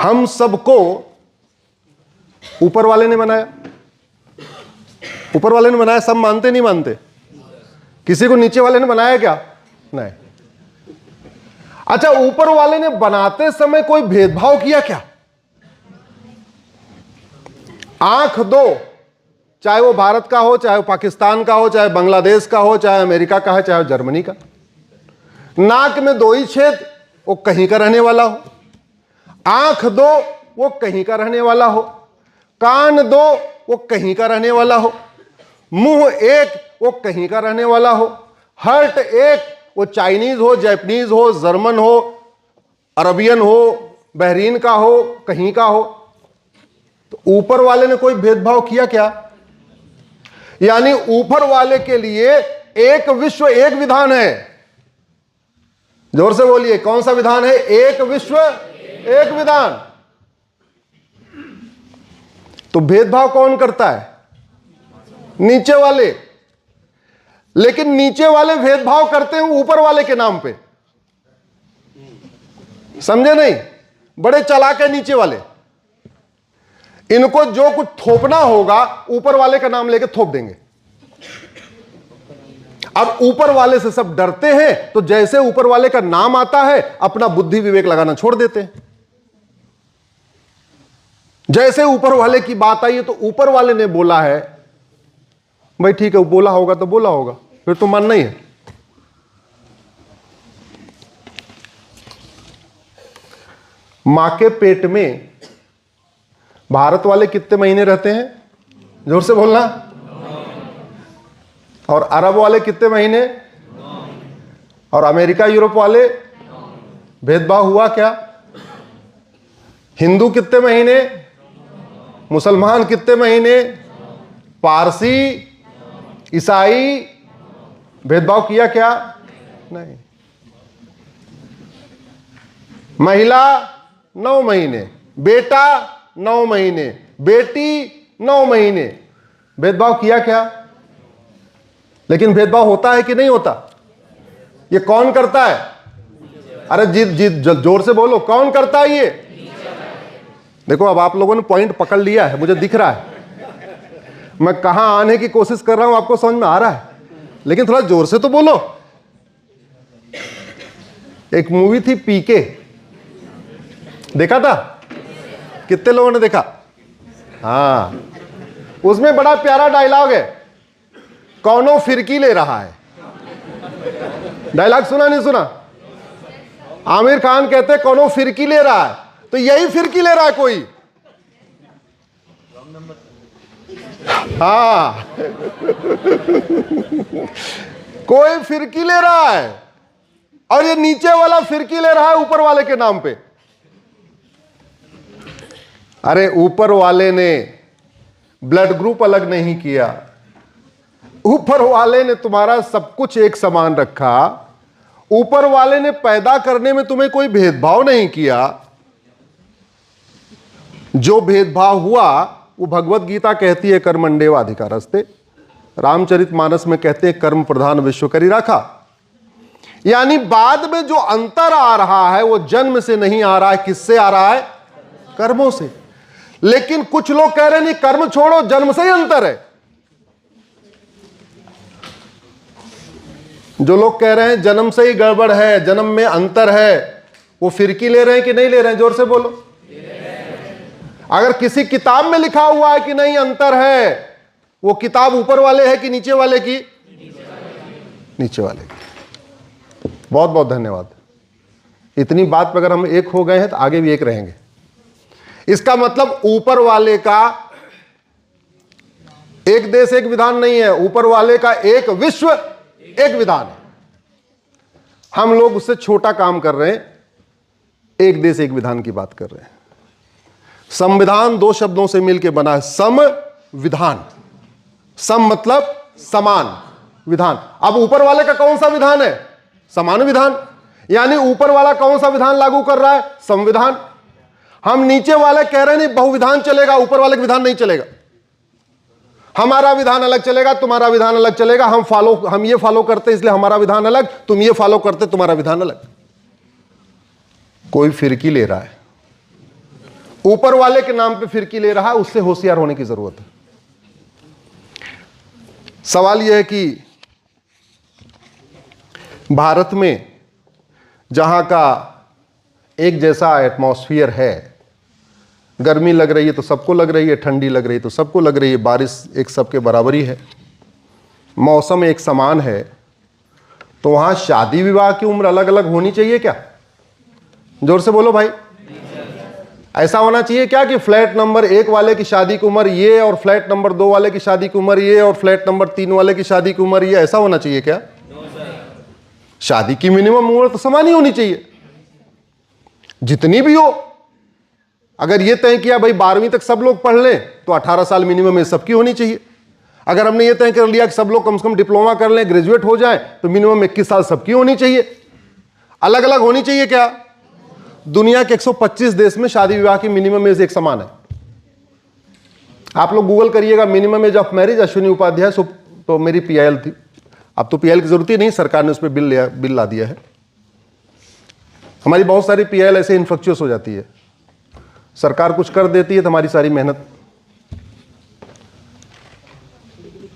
हम सबको ऊपर वाले ने बनाया, ऊपर वाले ने बनाया, सब मानते नहीं मानते? किसी को नीचे वाले ने बनाया क्या? नहीं। अच्छा, ऊपर वाले ने बनाते समय कोई भेदभाव किया क्या? आंख दो, चाहे वो भारत का हो, चाहे वो पाकिस्तान का हो, चाहे बांग्लादेश का हो, चाहे अमेरिका का है, चाहे जर्मनी का। नाक में दो ही छेद, वो कहीं का रहने वाला हो। आंख दो, वो कहीं का रहने वाला हो। कान दो, वो कहीं का रहने वाला हो। मुंह एक, वो कहीं का रहने वाला हो। हर्ट एक, वो चाइनीज हो, जापानीज हो, जर्मन हो, अरबियन हो, बहरीन का हो, कहीं का हो। तो ऊपर वाले ने कोई भेदभाव किया क्या? यानी ऊपर वाले के लिए एक विश्व एक विधान है। जोर से बोलिए, कौन सा विधान है? एक विश्व एक विधान। तो भेदभाव कौन करता है? नीचे वाले। लेकिन नीचे वाले भेदभाव करते हैं ऊपर वाले के नाम पे। समझे नहीं? बड़े चालाक है नीचे वाले। इनको जो कुछ थोपना होगा ऊपर वाले का नाम लेके थोप देंगे। अब ऊपर वाले से सब डरते हैं, तो जैसे ऊपर वाले का नाम आता है अपना बुद्धि विवेक लगाना छोड़ देते हैं। जैसे ऊपर वाले की बात आई है तो ऊपर वाले ने बोला है, भाई ठीक है, वो बोला होगा तो बोला होगा, फिर तो मानना ही है। मां के पेट में भारत वाले कितने महीने रहते हैं? जोर से बोलना। और अरब वाले कितने महीने? और अमेरिका यूरोप वाले? भेदभाव हुआ क्या? हिंदू कितने महीने? मुसलमान कितने महीने? पारसी, ईसाई? भेदभाव किया क्या? नहीं। महिला 9 महीने, बेटा 9 महीने, बेटी 9 महीने। भेदभाव किया क्या? लेकिन भेदभाव होता है कि नहीं होता? ये कौन करता है? अरे जीत जोर से बोलो, कौन करता है ये? देखो, अब आप लोगों ने पॉइंट पकड़ लिया है, मुझे दिख रहा है। मैं कहां आने की कोशिश कर रहा हूं आपको समझ में आ रहा है, लेकिन थोड़ा जोर से तो बोलो। एक मूवी थी पीके, देखा था? कितने लोगों ने देखा? हाँ, उसमें बड़ा प्यारा डायलॉग है, कौनो फिरकी ले रहा है। डायलॉग सुना नहीं सुना? आमिर खान कहते कौनो फिरकी ले रहा है, तो यही फिरकी ले रहा है कोई। हाँ कोई फिरकी ले रहा है, और ये नीचे वाला फिरकी ले रहा है ऊपर वाले के नाम पे। अरे ऊपर वाले ने ब्लड ग्रुप अलग नहीं किया, ऊपर वाले ने तुम्हारा सब कुछ एक समान रखा, ऊपर वाले ने पैदा करने में तुम्हें कोई भेदभाव नहीं किया। जो भेदभाव हुआ वो भगवत गीता कहती है कर्मण्येव अधिकारस्ते, रामचरितमानस में कहते हैं कर्म प्रधान विश्व करी राखा। यानी बाद में जो अंतर आ रहा है वो जन्म से नहीं आ रहा है, किससे आ रहा है? कर्मों से। लेकिन कुछ लोग कह रहे हैं नहीं, कर्म छोड़ो, जन्म से ही अंतर है। जो लोग कह रहे हैं जन्म से ही गड़बड़ है, जन्म में अंतर है, वो फिरकी ले रहे हैं कि नहीं ले रहे हैं? जोर से बोलो। अगर किसी किताब में लिखा हुआ है कि नहीं अंतर है, वो किताब ऊपर वाले है कि नीचे वाले की? नीचे वाले की। बहुत बहुत धन्यवाद। इतनी बात पे अगर हम एक हो गए हैं तो आगे भी एक रहेंगे। इसका मतलब ऊपर वाले का एक देश एक विधान नहीं है, ऊपर वाले का एक विश्व एक विधान है। हम लोग उससे छोटा काम कर रहे हैं, एक देश एक विधान की बात कर रहे हैं। संविधान 2 शब्दों से मिलकर बना है, संविधान। सम मतलब समान, विधान। अब ऊपर वाले का कौन सा विधान है? समान विधान। यानी ऊपर वाला कौन सा विधान लागू कर रहा है? संविधान। हम नीचे वाले कह रहे हैं नहीं बहुविधान चलेगा, ऊपर वाले का विधान नहीं चलेगा। हमारा विधान अलग चलेगा, तुम्हारा विधान अलग चलेगा। हम ये फॉलो करते इसलिए हमारा विधान अलग, तुम ये फॉलो करते तुम्हारा विधान अलग। कोई फिरकी ले रहा है। ऊपर वाले के नाम पे फिरकी ले रहा है, उससे होशियार होने की जरूरत है। सवाल यह है कि भारत में जहां का एक जैसा एटमॉस्फेयर है, गर्मी लग रही है तो सबको लग रही है, ठंडी लग रही है तो सबको लग रही है, बारिश एक सबके बराबर ही है, मौसम एक समान है, तो वहां शादी विवाह की उम्र अलग अलग होनी चाहिए क्या? जोर से बोलो भाई। ऐसा होना चाहिए क्या कि फ्लैट नंबर 1 वाले की शादी की उम्र ये, और फ्लैट नंबर 2 वाले की शादी की उम्र ये, और फ्लैट नंबर 3 वाले की शादी की उम्र ये? ऐसा होना चाहिए क्या? शादी की मिनिमम उम्र तो समान ही होनी चाहिए, जितनी भी हो। अगर ये तय किया भाई 12वीं तक सब लोग पढ़ लें तो 18 साल मिनिमम ये सबकी होनी चाहिए। अगर हमने ये तय कर लिया कि सब लोग कम से कम डिप्लोमा कर लें, ग्रेजुएट हो जाएं, तो मिनिमम 21 साल सबकी होनी चाहिए। अलग अलग होनी चाहिए क्या? दुनिया के 125 देश में शादी विवाह की मिनिमम एज एक समान है। आप लोग गूगल करिएगा minimum age of marriage Ashwini Upadhyay, तो मेरी पीआईएल थी, अब तो पीआईएल की जरूरत ही नहीं, सरकार ने उस पर बिल ला दिया है। हमारी बहुत सारी पीआईएल ऐसे इन्फ्रक्चुअस हो जाती है, सरकार कुछ कर देती है तो हमारी सारी मेहनत।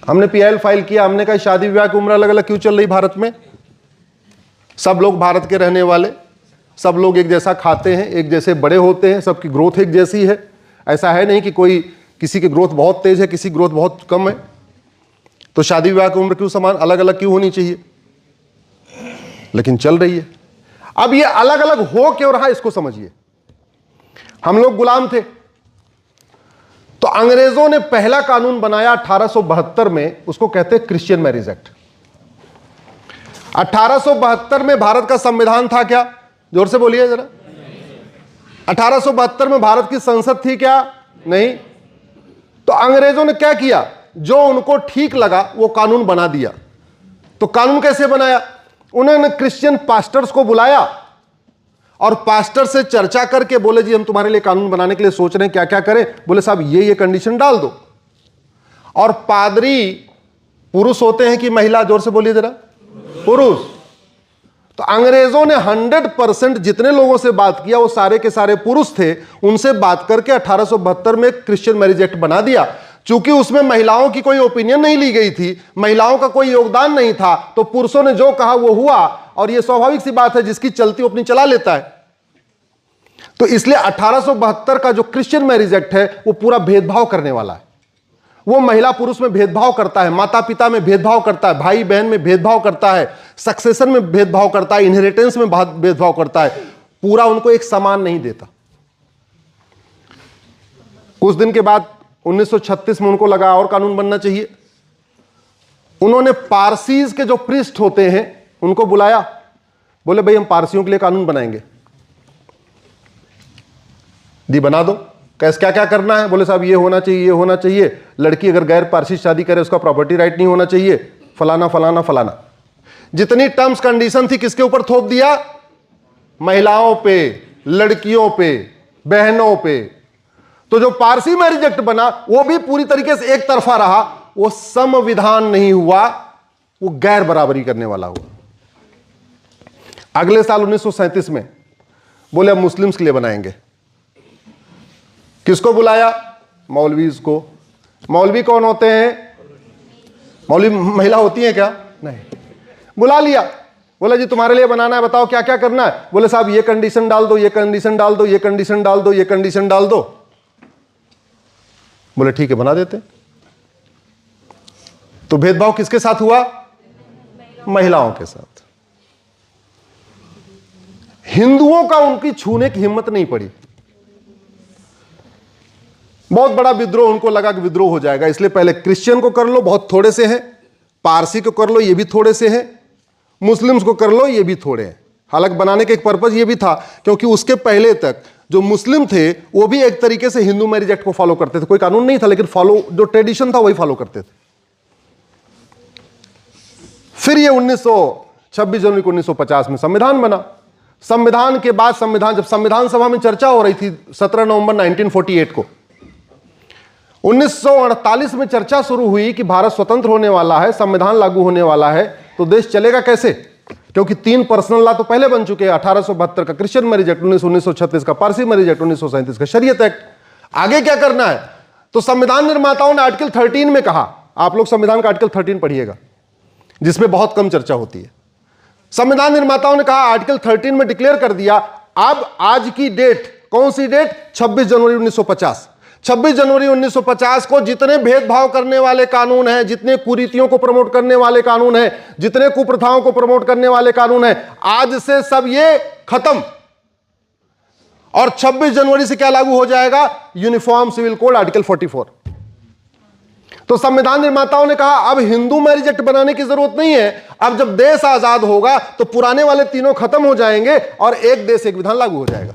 हमने पीआईएल फाइल किया, हमने कहा शादी विवाह की उम्र अलग अलग क्यों चल रही भारत में? सब लोग भारत के रहने वाले, सब लोग एक जैसा खाते हैं, एक जैसे बड़े होते हैं, सबकी ग्रोथ एक जैसी है। ऐसा है नहीं कि कोई किसी की ग्रोथ बहुत तेज है, किसी की ग्रोथ बहुत कम है, तो शादी विवाह की उम्र क्यों समान अलग अलग क्यों होनी चाहिए? लेकिन चल रही है। अब ये अलग अलग हो क्यों रहा, इसको समझिए। हम लोग गुलाम थे, तो अंग्रेजों ने पहला कानून बनाया 1872 में, उसको कहते हैं क्रिश्चियन मैरिज एक्ट। 1872 में भारत का संविधान था क्या? जोर से बोलिए जरा। 1872 में भारत की संसद थी क्या? नहीं। तो अंग्रेजों ने क्या किया? जो उनको ठीक लगा वो कानून बना दिया। तो कानून कैसे बनाया? उन्होंने क्रिश्चियन पास्टर्स को बुलाया और पास्टर से चर्चा करके बोले जी हम तुम्हारे लिए कानून बनाने के लिए सोच रहे हैं, क्या क्या करें? बोले साहब ये कंडीशन डाल दो। और पादरी पुरुष होते हैं कि महिला? जोर से बोलिए जरा। पुरुष। तो अंग्रेजों ने 100% जितने लोगों से बात किया वो सारे के सारे पुरुष थे, उनसे बात करके 1872 में क्रिश्चियन मैरिज एक्ट बना दिया। चूंकि उसमें महिलाओं की कोई ओपिनियन नहीं ली गई थी, महिलाओं का कोई योगदान नहीं था, तो पुरुषों ने जो कहा वो हुआ, और ये स्वाभाविक सी बात है, जिसकी चलती वो अपनी चला लेता है। तो इसलिए 1872 का जो क्रिश्चियन मैरिज एक्ट है वो पूरा भेदभाव करने वाला है। वो महिला पुरुष में भेदभाव करता है, माता पिता में भेदभाव करता है, भाई बहन में भेदभाव करता है, सक्सेशन में भेदभाव करता है, इनहेरिटेंस में भेदभाव करता है, पूरा उनको एक समान नहीं देता। कुछ दिन के बाद 1936 में उनको लगा और कानून बनना चाहिए। उन्होंने पारसीज के जो प्रीस्ट होते हैं उनको बुलाया, बोले भाई हम पारसियों के लिए कानून बनाएंगे। दी बना दो। कैसे क्या क्या करना है? बोले साहब ये होना चाहिए, ये होना चाहिए, लड़की अगर गैर पारसी शादी करे उसका प्रॉपर्टी राइट नहीं होना चाहिए, फलाना फलाना फलाना। जितनी टर्म्स कंडीशन थी किसके ऊपर थोप दिया? महिलाओं पे, लड़कियों पे, बहनों पे। तो जो पारसी मैरिज एक्ट बना वो भी पूरी तरीके से एक तरफा रहा, वो संविधान नहीं हुआ, वो गैर बराबरी करने वाला हुआ। अगले साल 1937 में बोले अब मुस्लिम्स के लिए बनाएंगे। किसको बुलाया? मौलवीज को। मौलवी कौन होते हैं? मौलवी महिला होती है क्या? नहीं। बुला लिया, बोला जी तुम्हारे लिए बनाना है, बताओ क्या क्या करना है? बोले साहब ये कंडीशन डाल दो, ये कंडीशन डाल दो, ये कंडीशन डाल दो, ये कंडीशन डाल दो। बोले ठीक है बना देते। तो भेदभाव किसके साथ हुआ? महिलाओं के साथ। हिंदुओं का उनकी छूने की हिम्मत नहीं पड़ी। बहुत बड़ा विद्रोह, उनको लगा कि विद्रोह हो जाएगा, इसलिए पहले क्रिश्चियन को कर लो, बहुत थोड़े से हैं, पारसी को कर लो, ये भी थोड़े से हैं, मुस्लिम्स को कर लो, ये भी थोड़े हैं। हालांकि बनाने का एक पर्पज ये भी था क्योंकि उसके पहले तक जो मुस्लिम थे वो भी एक तरीके से हिंदू मैरिज एक्ट को फॉलो करते थे। कोई कानून नहीं था लेकिन फॉलो, जो ट्रेडिशन था वही फॉलो करते थे। फिर ये 26 जनवरी 1950 में संविधान बना। संविधान के बाद संविधान, जब संविधान सभा में चर्चा हो रही थी 17 नवंबर 1948 को, 1948 में चर्चा शुरू हुई कि भारत स्वतंत्र होने वाला है, संविधान लागू होने वाला है, तो देश चलेगा कैसे? क्योंकि 3 पर्सनल लॉ तो पहले बन चुके हैं, 1872 का क्रिश्चियन मैरिज एक्ट, 1936 का पारसी मैरिज एक्ट, 1937 का शरीयत एक्ट। आगे क्या करना है? तो संविधान निर्माताओं ने आर्टिकल 13 में कहा, आप लोग संविधान का आर्टिकल 13 पढ़िएगा, जिसमें बहुत कम चर्चा होती है। संविधान निर्माताओं ने कहा, आर्टिकल 13 में डिक्लेयर कर दिया, अब आज की डेट, कौन सी डेट? 26 जनवरी 1950। 26 जनवरी 1950 को जितने भेदभाव करने वाले कानून हैं, जितने कुरीतियों को प्रमोट करने वाले कानून हैं, जितने कुप्रथाओं को प्रमोट करने वाले कानून हैं, आज से सब ये खत्म। और 26 जनवरी से क्या लागू हो जाएगा? Uniform civil code article 44। तो संविधान निर्माताओं ने कहा अब हिंदू मैरिज एक्ट बनाने की जरूरत नहीं है, अब जब देश आजाद होगा तो पुराने वाले तीनों खत्म हो जाएंगे और एक देश एक विधान लागू हो जाएगा।